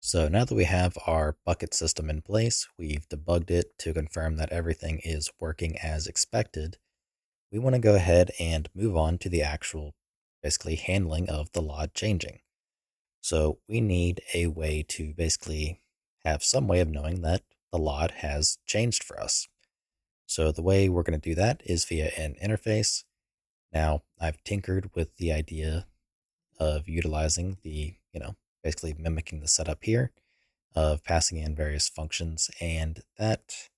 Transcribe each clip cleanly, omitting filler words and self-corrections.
So now that we have our bucket system in place, we've debugged it to confirm that everything is working as expected. We want to go ahead and move on to the actual, basically, handling of the LOD changing. So we need a way to basically have some way of knowing that the LOD has changed for us. So the way we're going to do that is via an interface. Now, I've tinkered with the idea of utilizing basically mimicking the setup here of passing in various functions, and that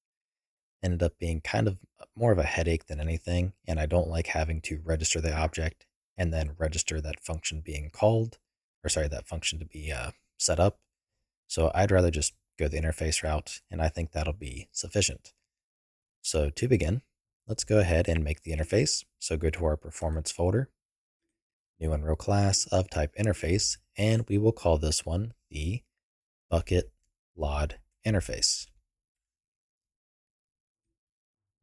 ended up being kind of more of a headache than anything. And I don't like having to register the object and then register that function being called, or sorry, that function to be set up. So I'd rather just go the interface route, and I think that'll be sufficient. So to begin, let's go ahead and make the interface. So go to our performance folder, new and row class of type interface, and we will call this one the BucketLOD interface.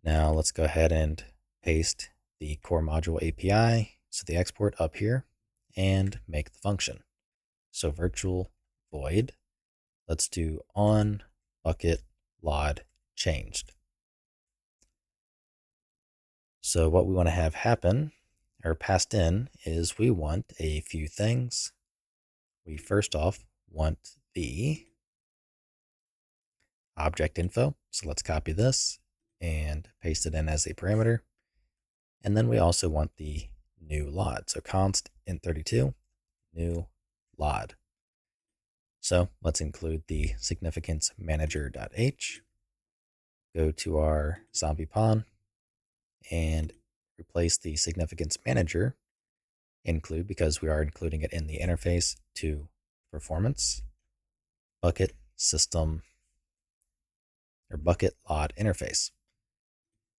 Now let's go ahead and paste the core module API, so the export up here, and make the function. So virtual void, let's do on BucketLODChanged. So what we want to have happen, or passed in, is we want a few things. We first off want the object info. So let's copy this and paste it in as a parameter. And then we also want the new LOD. So const int32 new LOD. So let's include the significance manager.h. Go to our zombie pawn and replace the significance manager include, because we are including it in the interface, to performance bucket system or bucket LOD interface.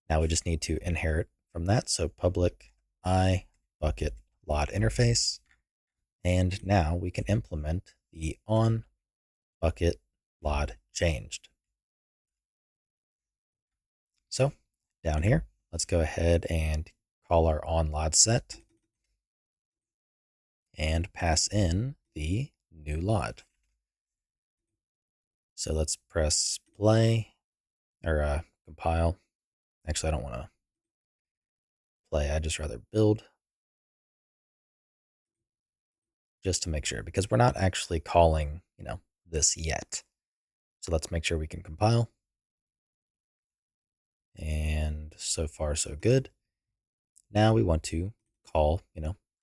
Now we just need to inherit from that. So public I bucket LOD interface. And now we can implement the on bucket LOD changed. So down here, let's go ahead and call our on LOD set and pass in the new LOD. So let's press play or compile. Actually, I don't want to play. I'd just rather build just to make sure, because we're not actually calling, this yet. So let's make sure we can compile. And so far, so good. Now we want to call,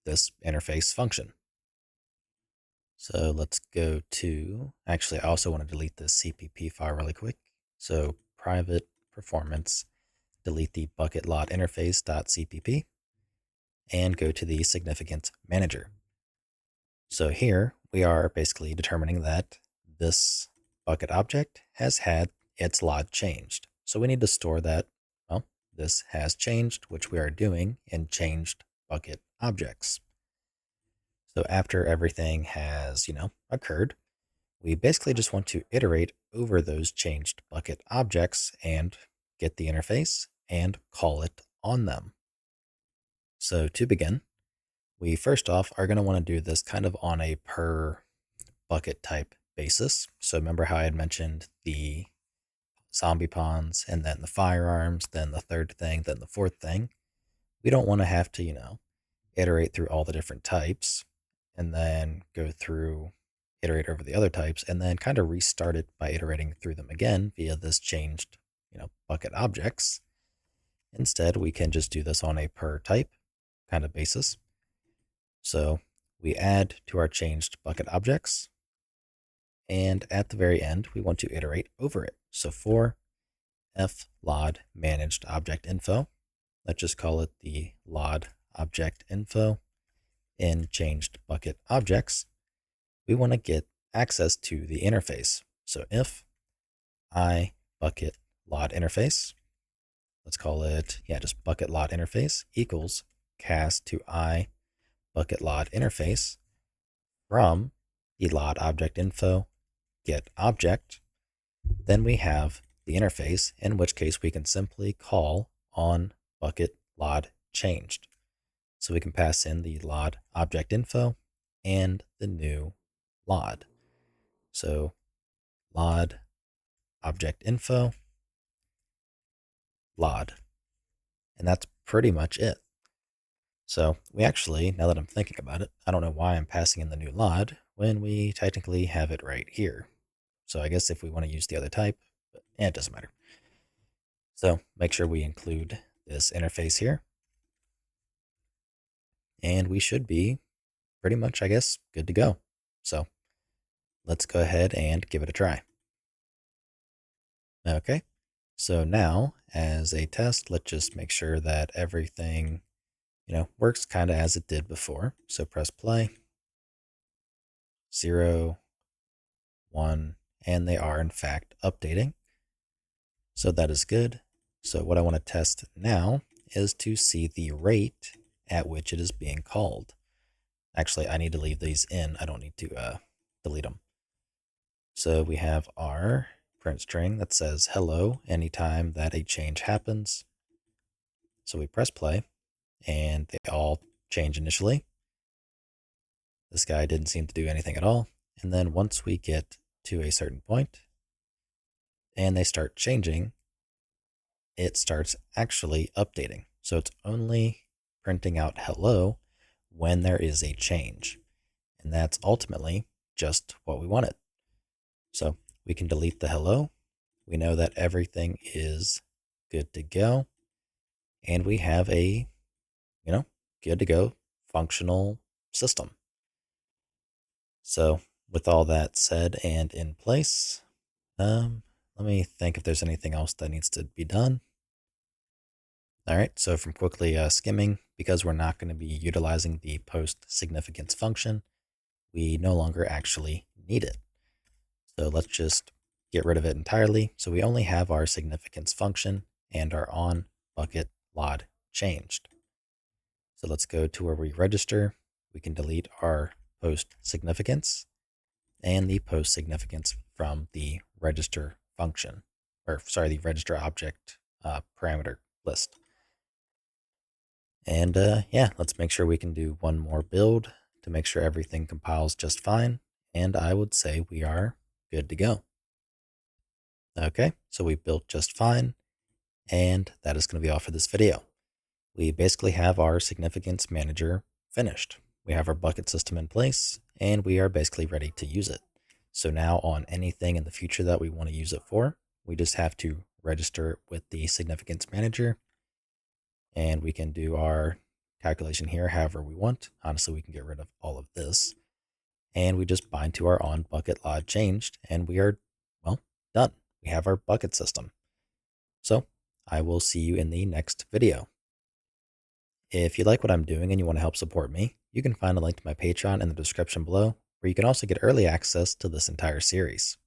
this interface function. So let's go to, actually, I also want to delete this CPP file really quick. So private performance, delete the BucketLOD interface.cpp, and go to the significance manager. So here we are basically determining that this bucket object has had its LOD changed. So we need to store that, well, this has changed, which we are doing in changed bucket objects. So after everything has, occurred, we basically just want to iterate over those changed bucket objects and get the interface and call it on them. So to begin, we first off are going to want to do this kind of on a per bucket type basis. So remember how I had mentioned the zombie pawns and then the firearms, then the third thing, then the fourth thing. We don't want to have to, iterate through all the different types and then go through, iterate over the other types, and then kind of restart it by iterating through them again via this changed, bucket objects. Instead, we can just do this on a per type kind of basis. So we add to our changed bucket objects, and at the very end, we want to iterate over it. So for flod managed object info, let's just call it the LOD object info in changed bucket objects. We want to get access to the interface. So if I bucket LOD interface, let's call it, just bucket LOD interface equals cast to I bucket LOD interface from the LOD object info get object, then we have the interface, in which case we can simply call on bucket LOD changed. So we can pass in the LOD object info and the new LOD. So LOD object info, LOD. And that's pretty much it. So we actually, now that I'm thinking about it, I don't know why I'm passing in the new LOD when we technically have it right here. So I guess if we want to use the other type, but it doesn't matter. So make sure we include this interface here. And we should be pretty much, I guess, good to go. So let's go ahead and give it a try. Okay, so now as a test, let's just make sure that everything, works kind of as it did before. So press play, 0, 1, and they are in fact updating. So that is good. So what I want to test now is to see the rate at which it is being called. Actually, I need to leave these in. I don't need to delete them. So we have our print string that says hello anytime that a change happens. So we press play and they all change initially. This guy didn't seem to do anything at all. And then once we get to a certain point and they start changing, it starts actually updating. So it's only printing out hello when there is a change. And that's ultimately just what we wanted. So we can delete the hello. We know that everything is good to go. And we have a, good to go functional system. So with all that said and in place, let me think if there's anything else that needs to be done. All right, so from quickly skimming, because we're not going to be utilizing the post significance function, we no longer actually need it. So let's just get rid of it entirely. So we only have our significance function and our on bucket LOD changed. So let's go to where we register. We can delete our post significance and the post significance from the register function, the register object parameter list. And yeah, let's make sure we can do one more build to make sure everything compiles just fine. And I would say we are good to go. Okay, so we built just fine. And that is going to be all for this video. We basically have our significance manager finished. We have our bucket system in place, and we are basically ready to use it. So now on anything in the future that we want to use it for, we just have to register it with the significance manager, and we can do our calculation here however we want. Honestly, we can get rid of all of this, and we just bind to our on BucketLODChanged, and we are, well, done. We have our bucket system. So I will see you in the next video. If you like what I'm doing and you want to help support me, you can find a link to my Patreon in the description below, where you can also get early access to this entire series.